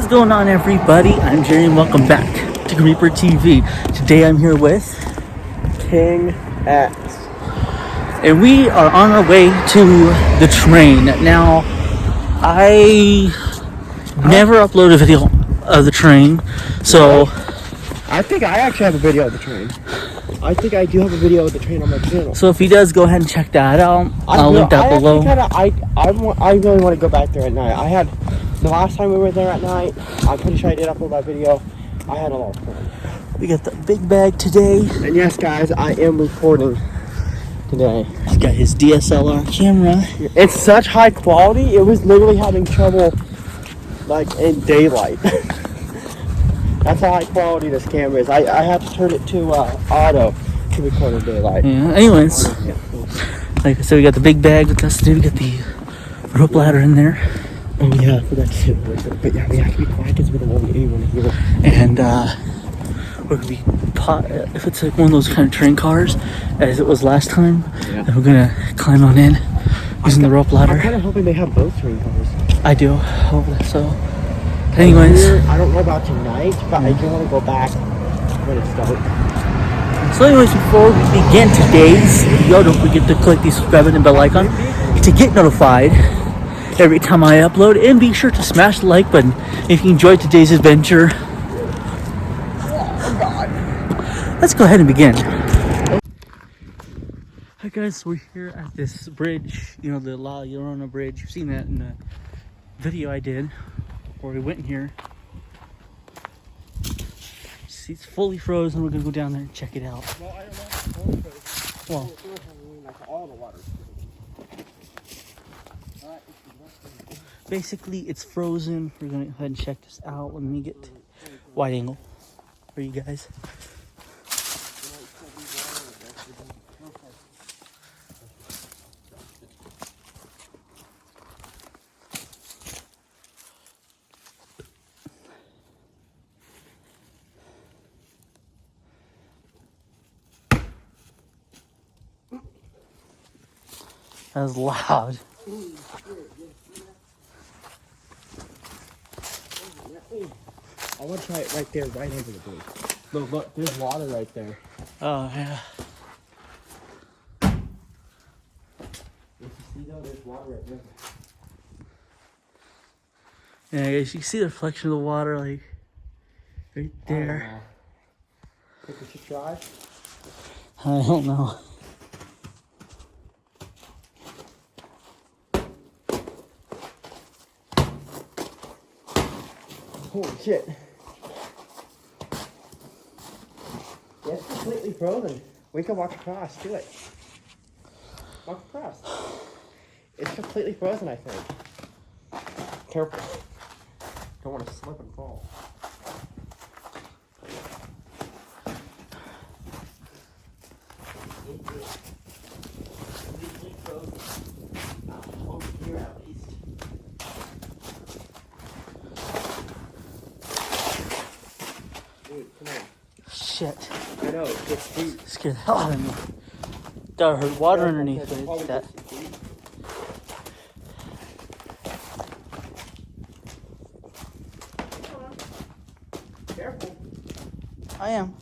What's going on, everybody? I'm Jerry and welcome back to Reaper TV. Today I'm here with King X. and we are on our way to the train. Now, I never upload a video of the train, so I think I actually have a video of the train. I think I do have a video of the train on my channel. so if he does, go ahead and check that out. I'll link that below. I really want to go back there at night. The last time we were there at night, I'm pretty sure I did upload that video. I had a lot of fun. We got the big bag today. And yes, guys, I am recording today. He's got his DSLR camera. It's such high quality, it was literally having trouble, like, in daylight. That's how high quality this camera is. I have to turn it to auto to record in daylight. Yeah, anyways, like I said, we got the big bag with us today. We got the rope ladder in there. Oh yeah, I forgot to. But yeah, we have to be quiet because we don't want anyone to hear. And we're gonna be if it's like one of those kind of train cars, as it was last time. Yeah. Then we're gonna climb on in using the rope ladder. I'm kind of hoping they have both train cars. I do hope so. Anyways, I don't know about tonight, but I do want to go back when it starts. so anyways, before we begin today's video, don't forget to click the subscribe button and bell icon to get notified every time I upload, and be sure to smash the like button if you enjoyed today's adventure. Oh God! Let's go ahead and begin. Hi guys, we're here at this bridge, you know, the La Llorona bridge. You've seen that in the video I did where we went in here. See, it's fully frozen. We're gonna go down there and check it out. Well, I don't know if it's fully frozen. Well, like all the water. basically it's frozen. We're gonna go ahead and check this out. Let me get wide angle for you guys. That was loud. I want to try it right there, right over the bridge. Look, there's water right there. Oh yeah. If you see though, there's water right there. Yeah, guys, you can see the reflection of the water, like right there. Think we should try? I don't know. Holy shit. Yeah, it's completely frozen. We can walk across to it. Walk across. It's completely frozen, I think. Careful. Don't want to slip and fall. Completely frozen. Over here at least. Dude, come on. Shit. I know, it's deep. Scared the hell out of me. Got heard water underneath it. Probably That. just deep. Careful. I am.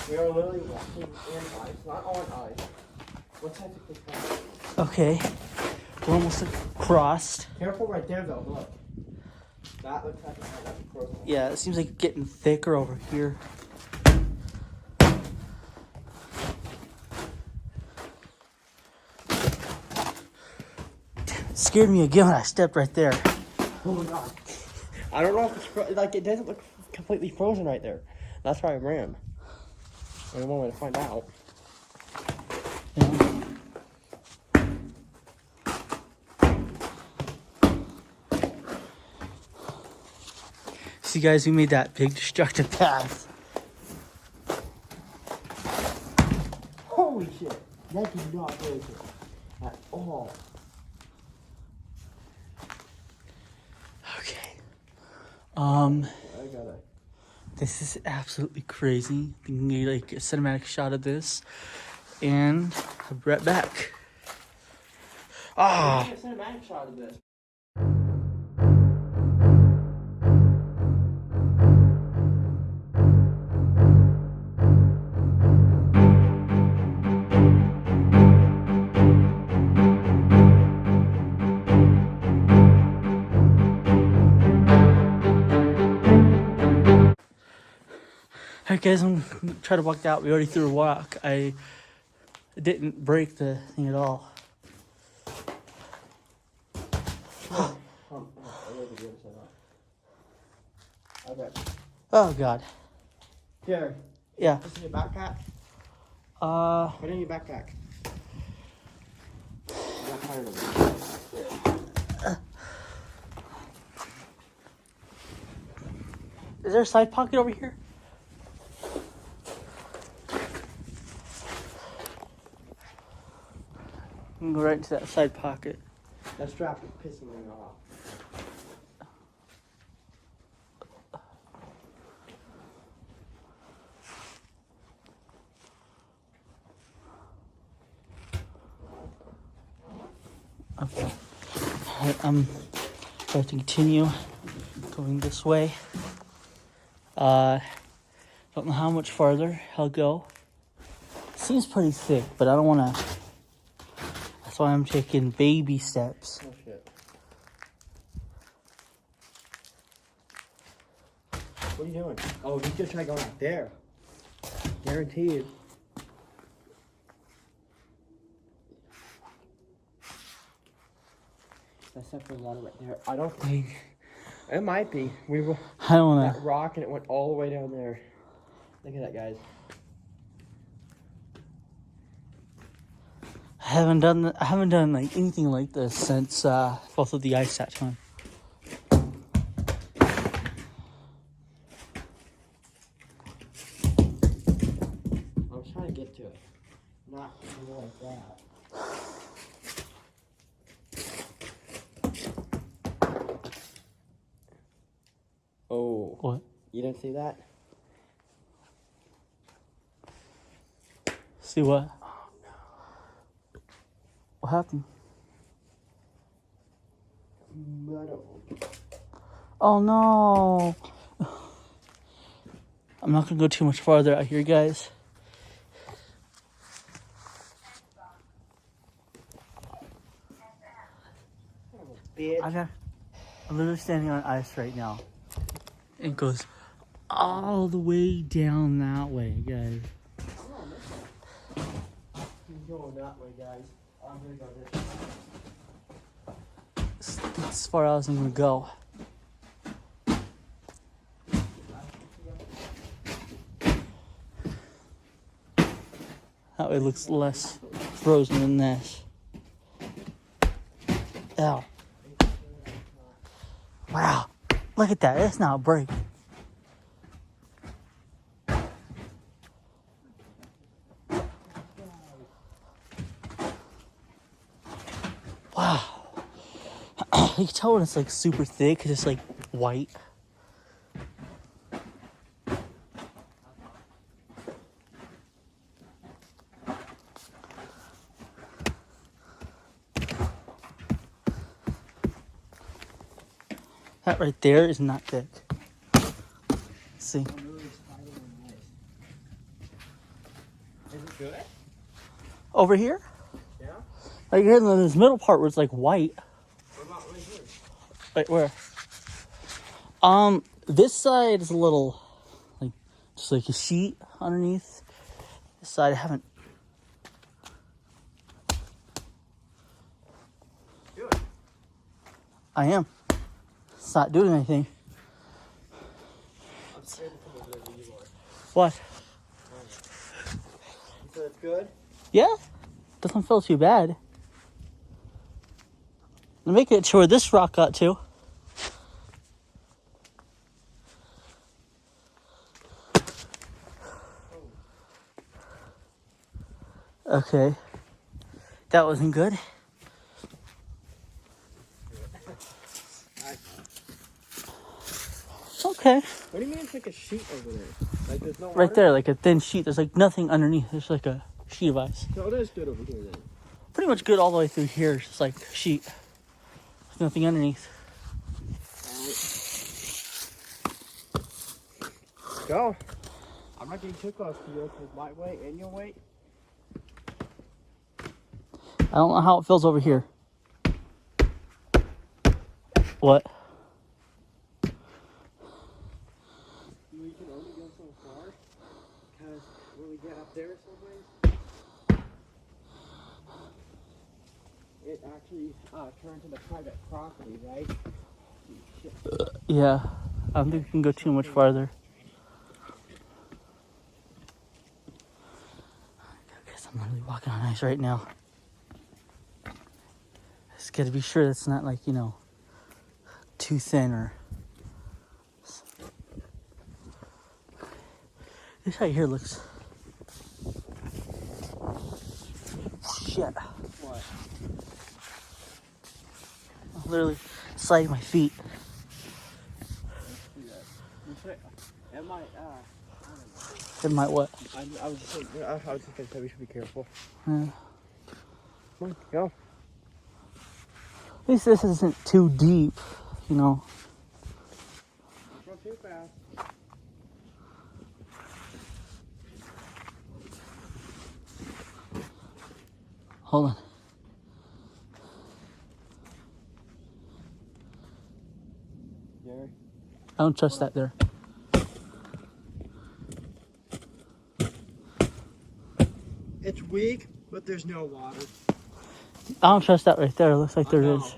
We are literally walking in ice, not on ice. What's that to click on? Okay. We're almost crossed. Careful right there though, look. That looks like it's not frozen. Yeah, it seems like getting thicker over here. Damn, it scared me again when I stepped right there. Oh my God. I don't know if it's like it doesn't look completely frozen right there. That's why I ran. Only one way to find out. Yeah. See, guys, we made that big destructive path. Holy shit! That did not break it at all. Okay. I gotta. This is absolutely crazy. You can get like a cinematic shot of this, and I'll be right back. Ah. Get a cinematic shot of this. Alright guys, I'm gonna try to walk out. We already threw a walk. I didn't break the thing at all. Oh god. Here. Yeah. This is your backpack? Put in your backpack. I'm not tired of it. Is there a side pocket over here? I'm gonna go right into that side pocket. That strap is pissing me off. Okay. Alright, I'm going to continue going this way. Don't know how much farther I'll go. Seems pretty thick, but I don't want to. That's why I'm taking baby steps. Oh shit. What are you doing? Oh, you just try going out there. Guaranteed. That's definitely water right there. I don't think. It might be. We were I don't know. that rock and it went all the way down there. Look at that, guys. I haven't done like anything like this since both of the ice that time. I'm trying to get to it. Not go like that. Oh. What? You didn't see that? See what? Oh no. What happened? Metal. Oh no! I'm not gonna go too much farther out here, guys. Bitch. I'm literally standing on ice right now. It goes all the way down that way, guys. He's going that way, guys. I'm gonna go this way. It's as far as I'm gonna go. That way it looks less frozen than this. Ow. Wow. Look at that. It's not breaking. Wow. You can tell when it's like super thick because it's like white. That right there is not thick. See? Is it good? Over here? Yeah? Like here in this middle part where it's like white. What about right here? Wait, where? This side is a little, like, just like a sheet underneath. This side I haven't. Do it. I am. It's not doing anything. I'm scared to come over there where you are. What? You said it's good? Yeah? Doesn't feel too bad. I'm making it to where this rock got to. Okay. That wasn't good. Okay. What do you mean it's like a sheet over there? Like there's no water? Right there, like a thin sheet. There's like nothing underneath. There's like a sheet of ice. So it is good over here then. Pretty much good all the way through here. It's just like a sheet. There's nothing underneath. Alright. Go. I'm not getting too close to you because my weight and your weight. I don't know how it feels over here. What? You can only go so far. it actually turned into private property, right? Shit. Yeah, I don't think we can go too much farther. Guess I'm literally walking on ice right now. Just gotta be sure that's not like, you know, too thin or... This right here looks... Shit. What? I'm literally sliding my feet. It might, It might what? I was just gonna say we should be careful. Yeah. Come on, go. At least this isn't too deep, you know. Not too fast. Hold on. Jerry. I don't trust that there. It's weak, but there's no water. I don't trust that right there. It looks like there is.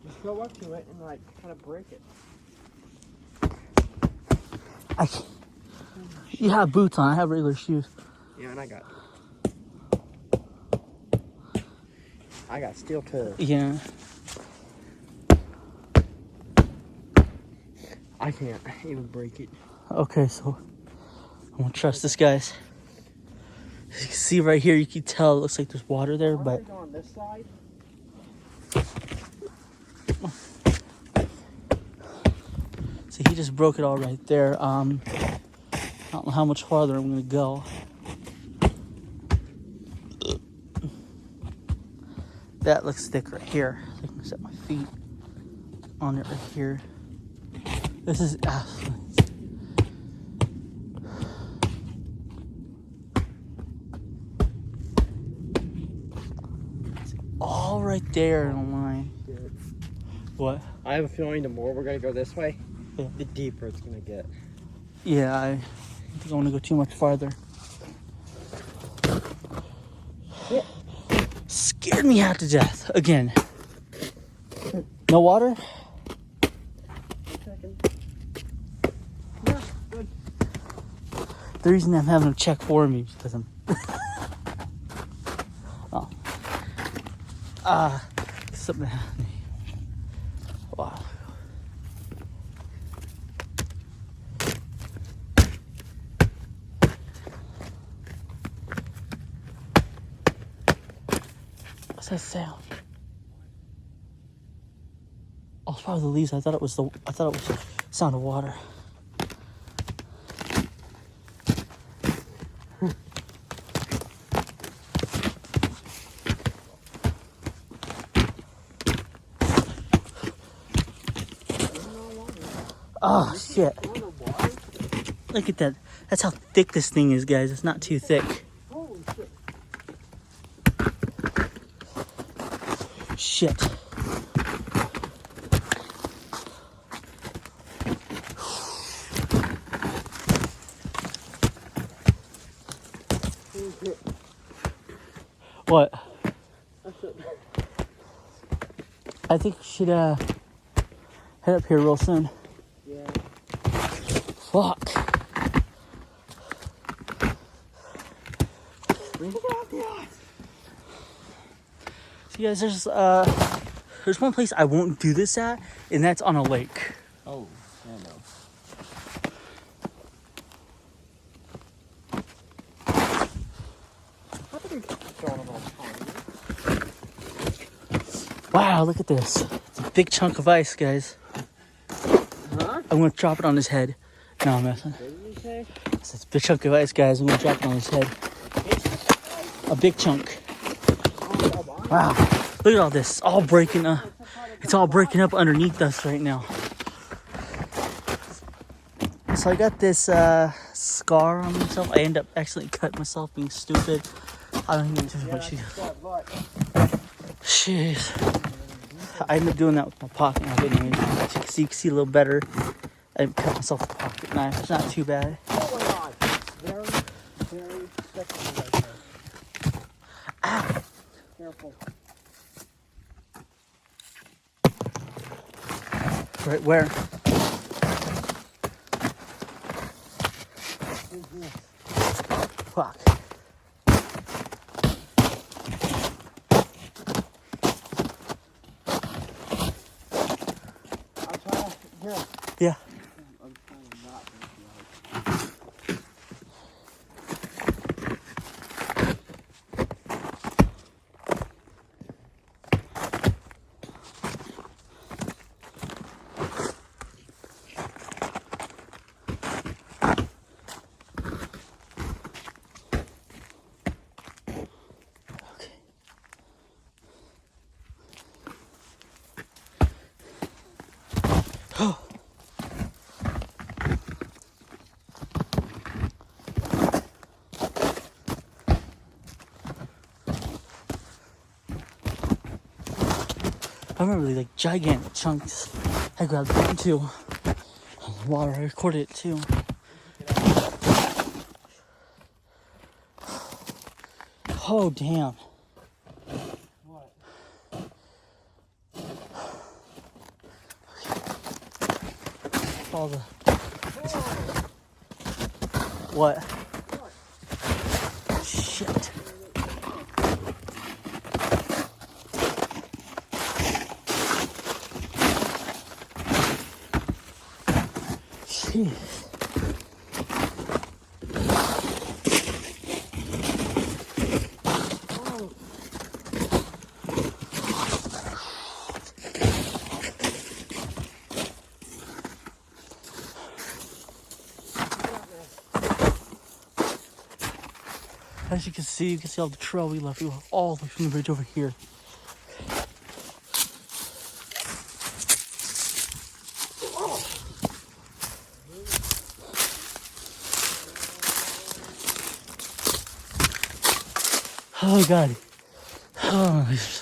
Just go up to it and like kind of break it. I can't. You have boots on. I have regular shoes. Yeah, and I got steel toes. Yeah. I can't even break it. Okay, so I'm gonna trust this, guys. As you can see right here, you can tell it looks like there's water there, but Water's on this side. so he just broke it all right there. I don't know how much farther I'm gonna go. That looks thick right here. So I can set my feet on it right here. This is it's all right there in a line. What? I have a feeling the more we're gonna go this way, Yeah. the deeper it's gonna get. Yeah, I think I want to go too much farther. Yeah. Scared me half to death again. No water? Yeah, good. The reason I'm having to check for me is because I'm. Oh. Something happened. Wow. What's that sound? Oh, it's probably the leaves. I thought it was the sound of water. Oh shit. Look at that. That's how thick this thing is, guys. It's not too thick. Holy shit. Shit. What? I think we should head up here real soon. Yeah. Fuck. Look at the ice. So you guys, there's one place I won't do this at, and that's on a lake. Oh, I know. Wow, look at this. It's a big chunk of ice, guys. Huh? I'm gonna drop it on his head. No, I'm messing. What did you say? It's a big chunk of ice, guys. I'm gonna drop it on his head. A big chunk. Wow. Look at all this. It's all breaking up. It's all breaking up underneath us right now. So I got this scar on myself. I end up accidentally cutting myself being stupid. I don't even know what she. Jeez. I ended up doing that with my pocket knife anyway. So you can see a little better. I cut myself with a pocket knife. It's not too bad. Oh my god. Very, very sexy right there. Ow. Careful. Right where? Fuck. I'm trying to, here. Yeah. I'm trying to not think Okay. Oh. I remember these like gigantic chunks. I grabbed them too. Water, I recorded it too. Oh damn. what? All the what? Shit. Jeez. As you can see all the trail we left. We were all the way from the bridge over here. Oh god. Oh, these are so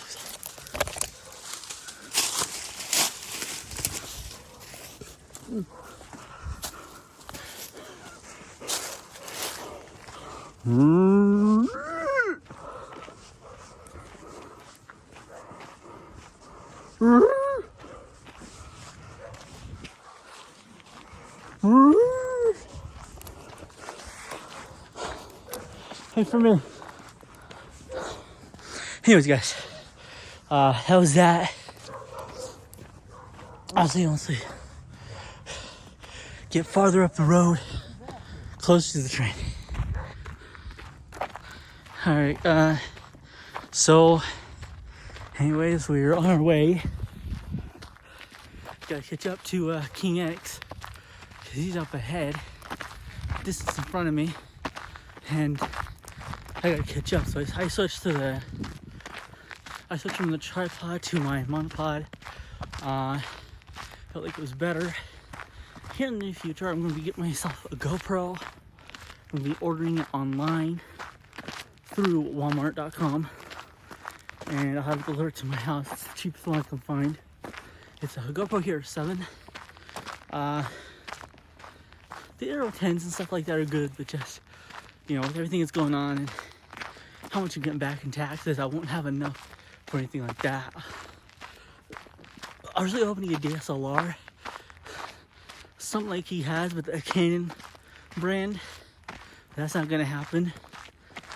Hey, for me. Anyways, guys, that was that. Honestly, get farther up the road, closer to the train. All right. So, anyways, we're on our way. Gotta catch up to King X, cause he's up ahead. Distance in front of me, and I gotta catch up. So I switched from the tripod to my monopod. Felt like it was better. Here in the near future, I'm gonna be getting myself a GoPro. I'm gonna be ordering it online through Walmart.com, and I'll have it delivered to my house. It's the cheapest one I can find. It's a GoPro Hero 7. The Aero 10s and stuff like that are good, but just, you know, with everything that's going on and how much I'm getting back in taxes, I won't have enough for anything like that. I was really hoping to get DSLR, something like he has with the Canon brand. That's not gonna happen.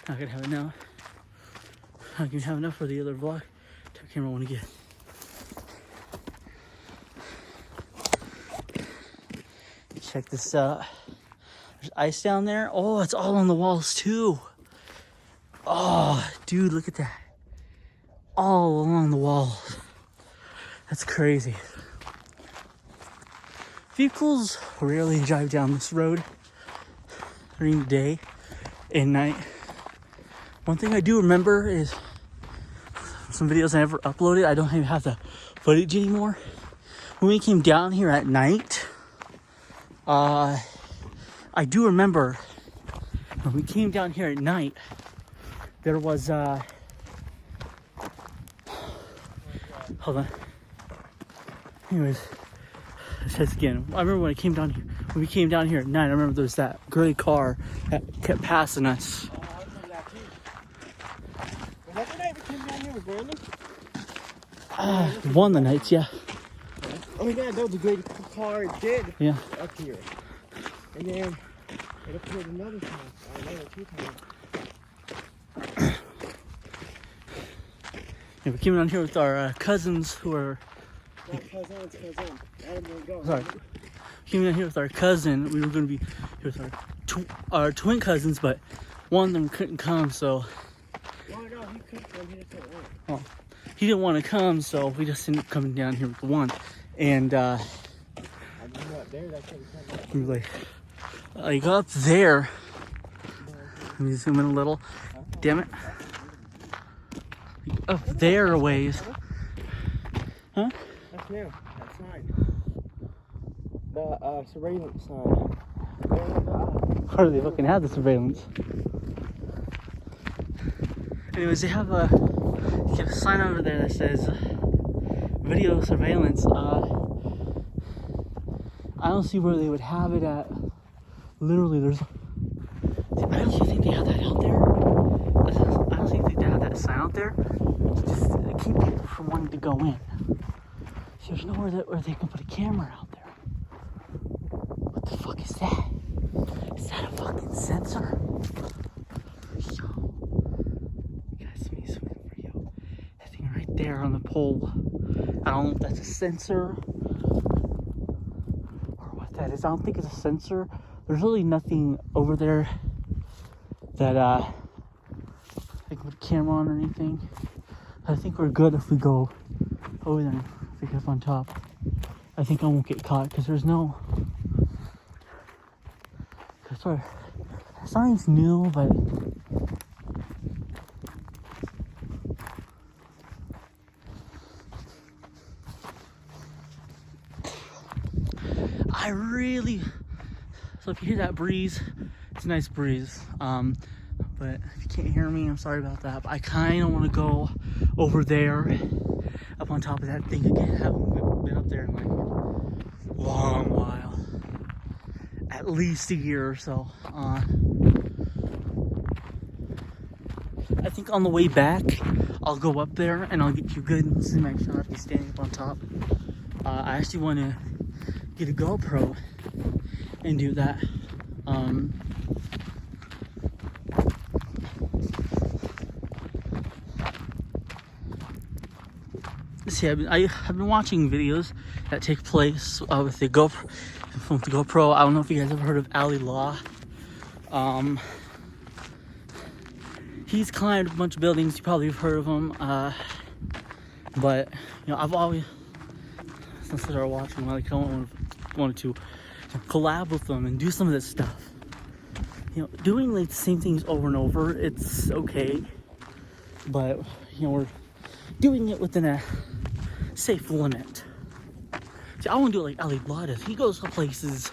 Not gonna have it now. Not gonna have enough for the other vlog type camera I want to get. Check this out. There's ice down there. Oh, it's all on the walls too. Oh, dude, look at that. All along the walls. That's crazy. Vehicles rarely drive down this road during the day and night. One thing I do remember is some videos I never uploaded. I don't even have the footage anymore. When we came down here at night, I do remember when we came down here at night, there was hold on. Anyways, let's try this again. I remember when we came down here at night, I remember there was that gray car that kept passing us. Oh, I remember that too. Was that the night we came down here with Brandon? One of the nights, yeah. Oh yeah, that was a great car it did. Yeah. Up here. And then it appeared another time. Another 2 times. Yeah, we came down here with our cousins who are. Not cousin, it's cousin. Adam, there you go. Sorry. Came down here with our cousin. We were going to be here with our twin cousins, but one of them couldn't come, so. No, he could come. He just didn't want it. Oh, he didn't want to come, so we just ended up coming down here with the one. And I didn't know up there, that couldn't come up. we were like up there. Let me zoom in a little. Damn it. Up there a ways. Huh? That's new. That sign. The surveillance sign. How do they fucking have the surveillance? Anyways, they have a sign over there that says video surveillance. I don't see where they would have it at. Literally, there's. I don't think they have that out there. I don't think they have that sign out there. Just to keep people from wanting to go in. So there's nowhere where they can put a camera out there. What the fuck is that? Is that a fucking sensor? Yo. Guys, let me zoom in for you. That thing right there on the pole. I don't know if that's a sensor or what that is. I don't think it's a sensor. There's really nothing over there that they can put a camera on or anything. I think we're good if we go over there and pick up on top. I think I won't get caught because there's no. Sorry, that sign's new, but I really. So if you hear that breeze, it's a nice breeze. But if you can't hear me, I'm sorry about that. But I kind of want to go over there, up on top of that thing again. I haven't been up there in like a long while, at least a year or so. I think on the way back, I'll go up there and I'll get you good and see my shot of me standing up on top. I actually want to get a GoPro and do that. See, I've been watching videos that take place with the GoPro. From the GoPro, I don't know if you guys ever heard of Ali Law. He's climbed a bunch of buildings. You probably have heard of him. But you know, I've always, since I started watching him, I wanted to collab with them and do some of this stuff. You know, doing like the same things over and over, it's okay. But you know, we're doing it within a safe limit. See, I want to do it like Ali Law does. He goes to places.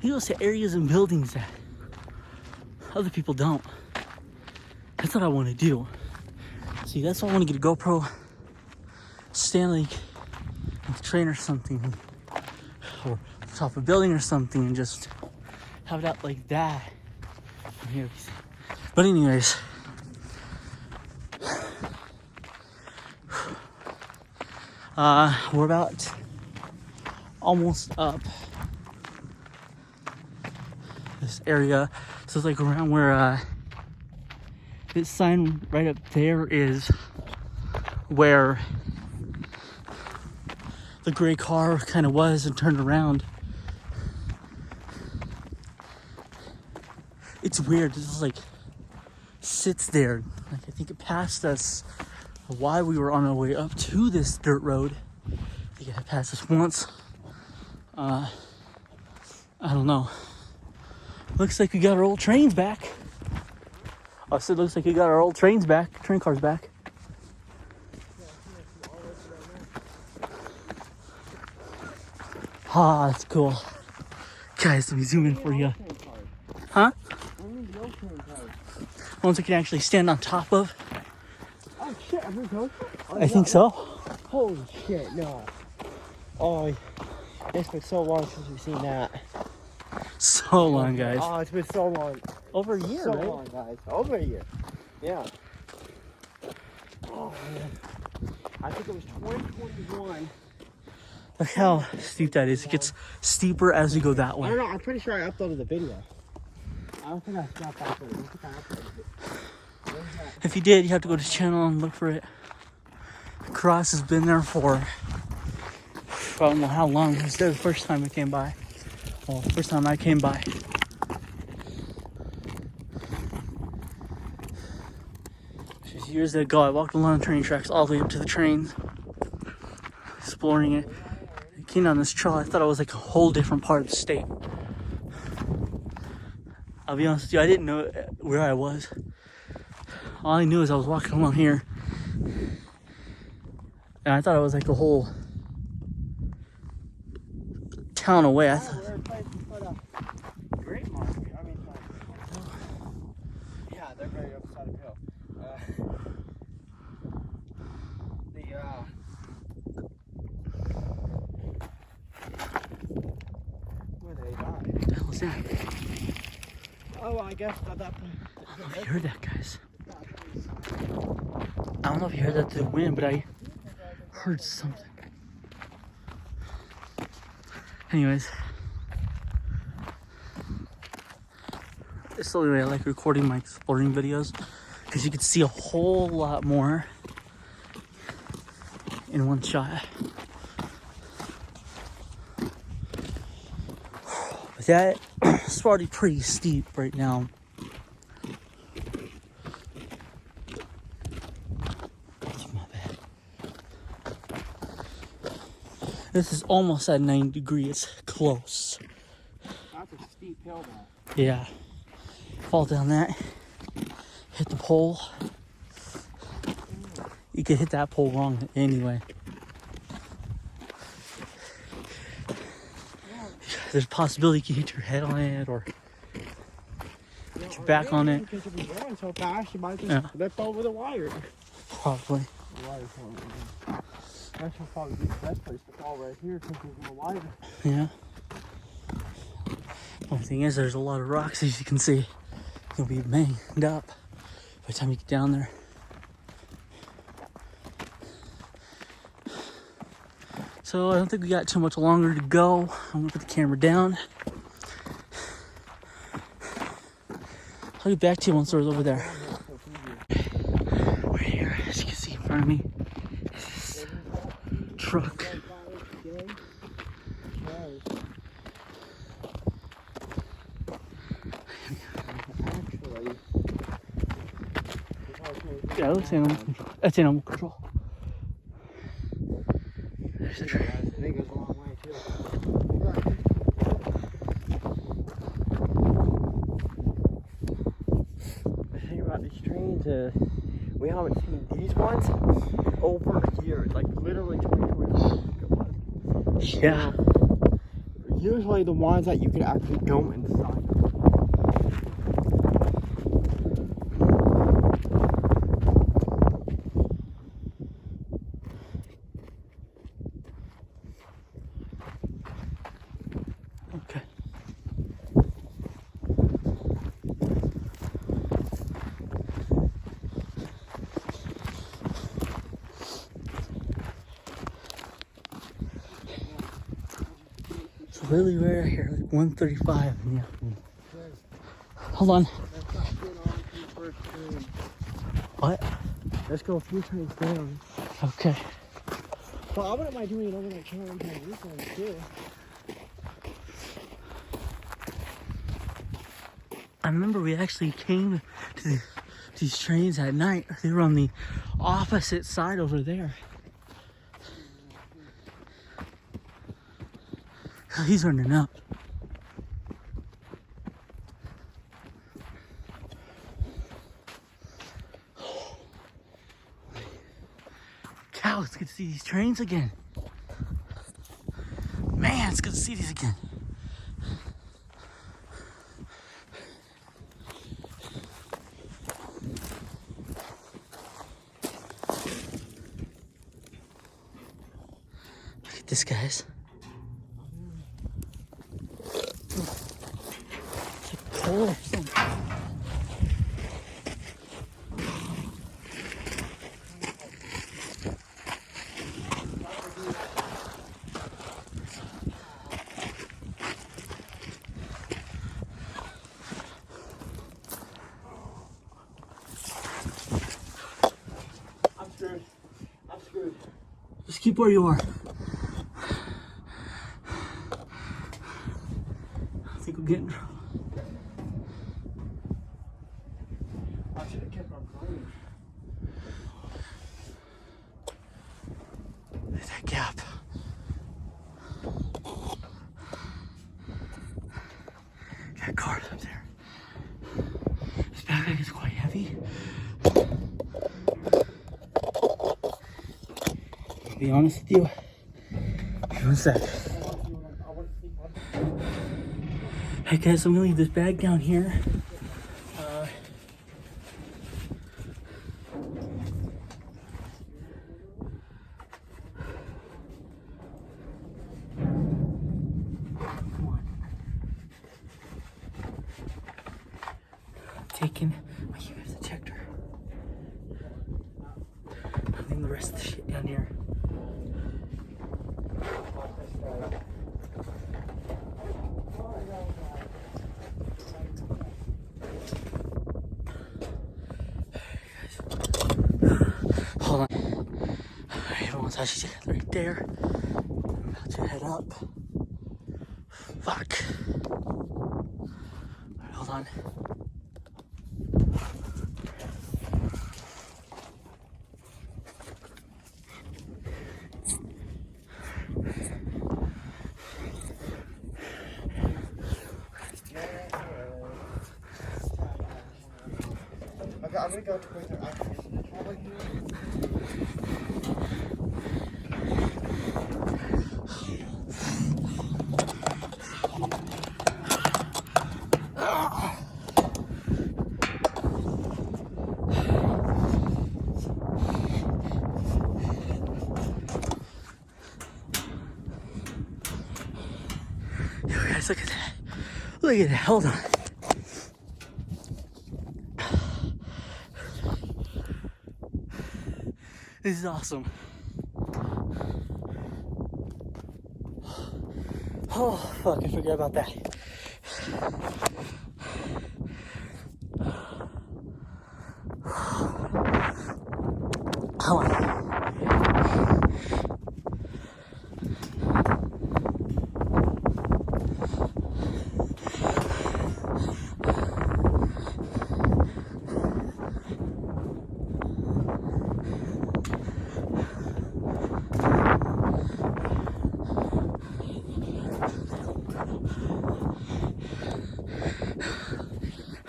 He goes to areas and buildings that other people don't. That's what I want to do. See, that's why I want to get a GoPro, stand like on the train or something, or top of a building or something, and just have it out like that. From here. But anyways, we're about almost up this area. So it's like around where this sign right up there is where the gray car kind of was and turned around. It's weird. It just like sits there. Like I think it passed us while we were on our way up to this dirt road. I think it had passed us once. I don't know. Looks like we got our old trains back. I said looks like we got our old trains back, train cars back. Ah, that's cool. Guys, let me zoom in for you. Huh? Ones we can actually stand on top of. Oh shit, are we going? I think so. Holy shit, no. Oh, it's been so long since we've seen that. So long, guys. Oh, it's been so long. Over a year, So right? long, guys. Over a year. Yeah. Oh, man. I think it was 2021. Look how steep that is. It gets steeper as you go that I way. don't know. I'm pretty sure I uploaded the video. I don't think I got that there. I don't think I uploaded it. Where's that? If you did, you have to go to the channel and look for it. The cross has been there for, I don't know how long. It was there the first time I came by. Well, the first time I came by. Just years ago, I walked along the train tracks all the way up to the trains, exploring it. I came down this trail, I thought it was like a whole different part of the state. I'll be honest with you, I didn't know where I was. All I knew is I was walking along here, and I thought it was like a whole town away. I thought, We're in place to put a grape market. I mean, yeah, they're very upside of the hill. Where they died. what the hell is that? Oh, well, I guess at that point. I don't know if you heard that, guys. I don't know if you heard that through the wind, but I heard something. Anyways, it's the only way I like recording my exploring videos, because you can see a whole lot more in one shot. But that is already pretty steep right now. That's my bad. This is almost at 90 degrees. Close. That's a steep hill, though. Yeah. Fall down that. Hit the pole. You could hit that pole wrong anyway. There's a possibility you could hit your head on it or hit your back on it. Because if you're going so fast, you might just Yeah. flip over the wire. Probably. The wire's falling. That should probably be the best place to fall right here because there's no wire. Yeah. Only thing is, there's a lot of rocks, as you can see. You'll be banged up by the time you get down there. So I don't think we got too much longer to go. I'm gonna put the camera down. I'll get back to you once we're over there. Right here, as you can see in front of me, is this truck. Yeah, that's animal control. That's animal control. There's the train. I think it goes a long way too. The thing about these trains is we haven't seen these ones over years, like literally 2021. Yeah. Usually the ones that you can actually go inside. Okay. It's really rare here, like 1:35 in the afternoon. Hold on. What? Let's go a few trains down. Okay. Well, I wouldn't mind doing an overnight challenge on the weekend too. I remember we actually came to these trains at night. They were on the opposite side over there. He's running up. Cow, it's good to see these trains again. Man, it's good to see these again. Look at this, guys. It's like coal or something. screwed. I'm screwed. Just keep where you are. I think we're getting. I should have kept on climbing. That gap. That car up there. This backpack is quite heavy. I'll be honest with you. One sec. Hey guys, I'm gonna leave this bag down here. Taking my US detector. I'm leaving the rest of the shit down here. Hold on. Everyone's actually right there. I'm about to head up. Fuck. Alright, hold on. Okay, I'm gonna go to quick air conditioning control here. Yo guys, look at that. Look at that. Hold on. This is awesome. Oh, fuck, I forgot about that. Hold on.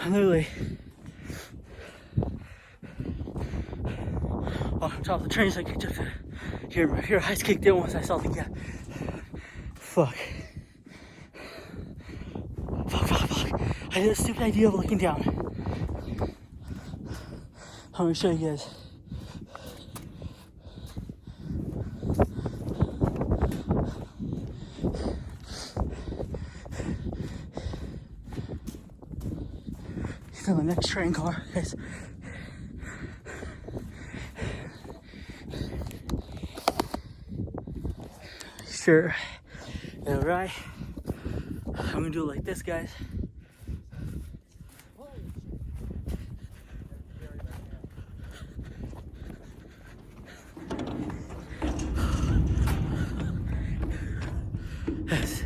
I'm literally on top of the train, so I could just hear eyes kicked in once I saw the gap. Fuck. Fuck. I had a stupid idea of looking down. I'm gonna show you guys. He's on the next train car, guys. Sure. All right. I'm gonna do it like this, guys.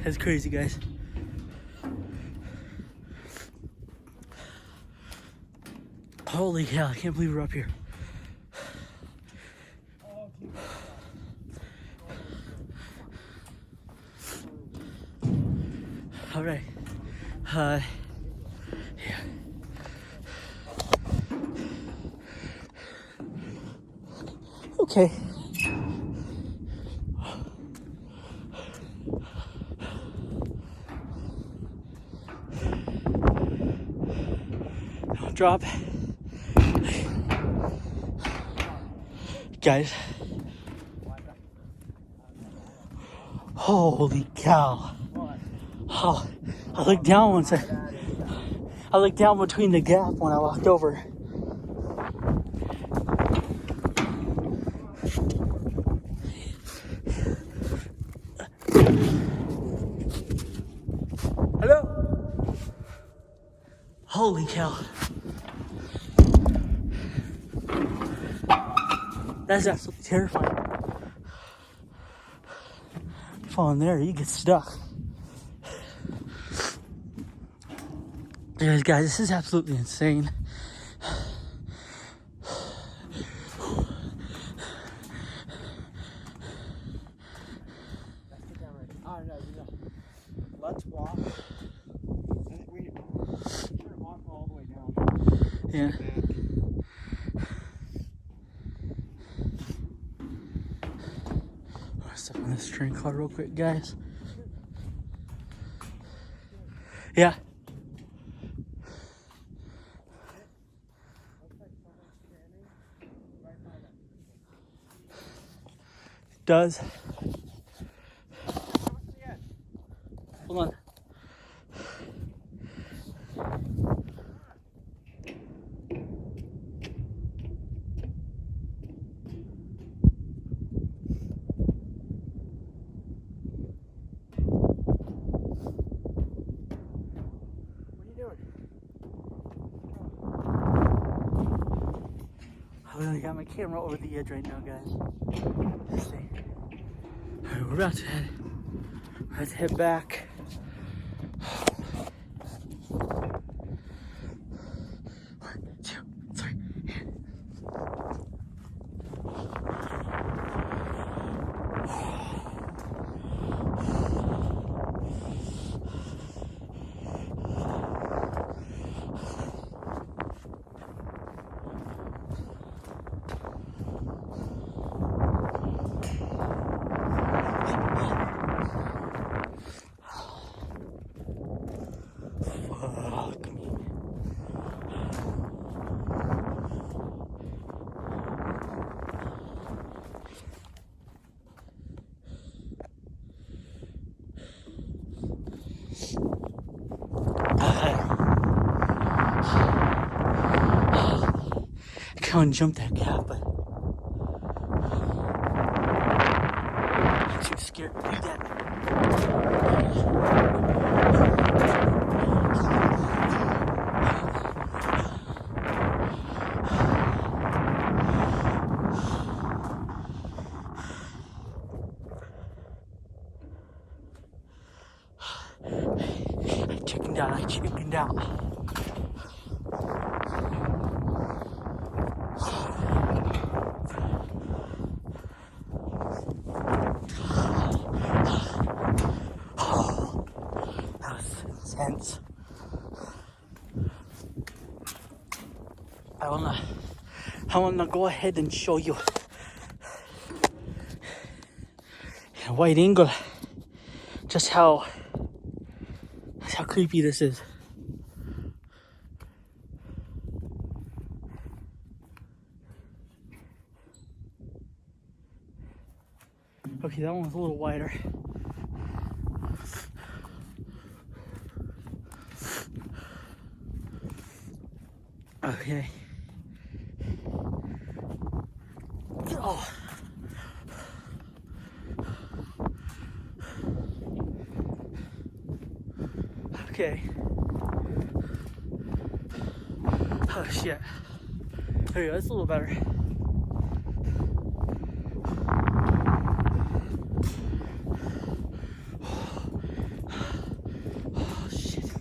That's crazy, guys. Holy hell, I can't believe we're up here. All right. Yeah. Okay. Don't drop. Guys. Holy cow. Oh, I looked down once. I looked down between the gap when I walked over. Hello? Holy cow. That's absolutely terrifying. You fall in there, you get stuck. Guys, this is absolutely insane. Let's walk. We turn walk all the way down. Yeah. I'll step on this train car real quick, guys. Yeah. It does. Hold on. I literally got my camera over the edge right now, guys. Let's see. Alright, we're about to head back. One, two, three. Fuck me. I can't jump that gap, but I'm too scared to do that. I chickened out. That was intense. I wanna go ahead and show you in a wide angle just how creepy this is. Okay, that one was a little wider. Okay. Oh. Okay. Oh shit. There you go, that's a little better. Oh shit.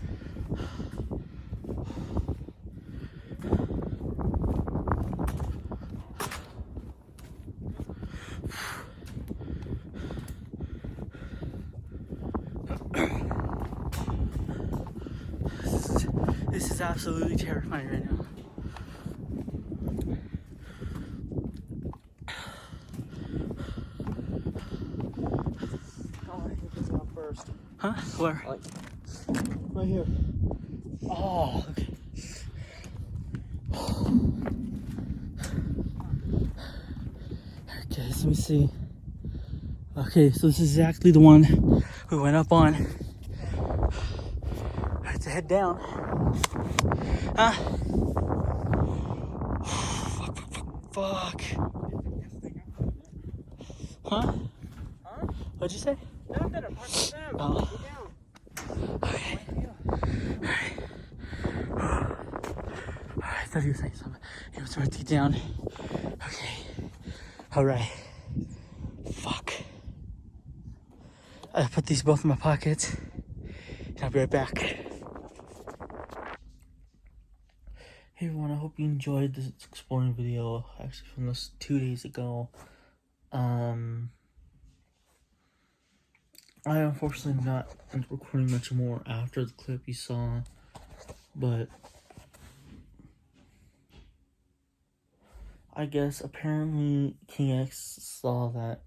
This is absolutely terrifying right now. First. Huh? Where? Right here. Oh, okay. Okay, let me see. Okay, so this is exactly the one we went up on. I have to head down. Huh? Fuck. Huh? What'd you say? Nothing, apart from them. Oh. Get down. Okay. Alright. I thought he was saying something. He was trying to get down. Okay. Alright. Fuck. I put these both in my pockets. And I'll be right back. Hey everyone, I hope you enjoyed this exploring video, actually from this 2 days ago. I unfortunately not recording much more after the clip you saw, but I guess apparently King X saw that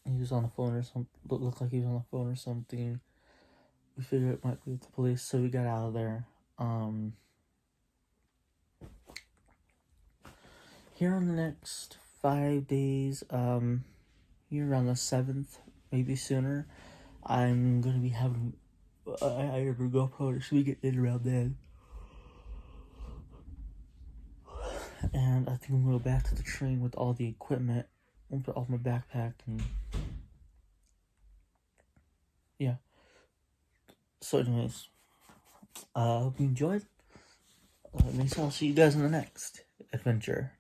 he was on the phone or something, looked like he was on the phone or something. We figured it might be with the police, so we got out of there. Here in the next 5 days, here around the 7th, maybe sooner, I'm gonna be having I have a GoPro, so we get in around then. And I think I'm gonna go back to the train with all the equipment. I'll put all my backpack and yeah. So anyways, hope you enjoyed. Maybe I'll see you guys in the next adventure.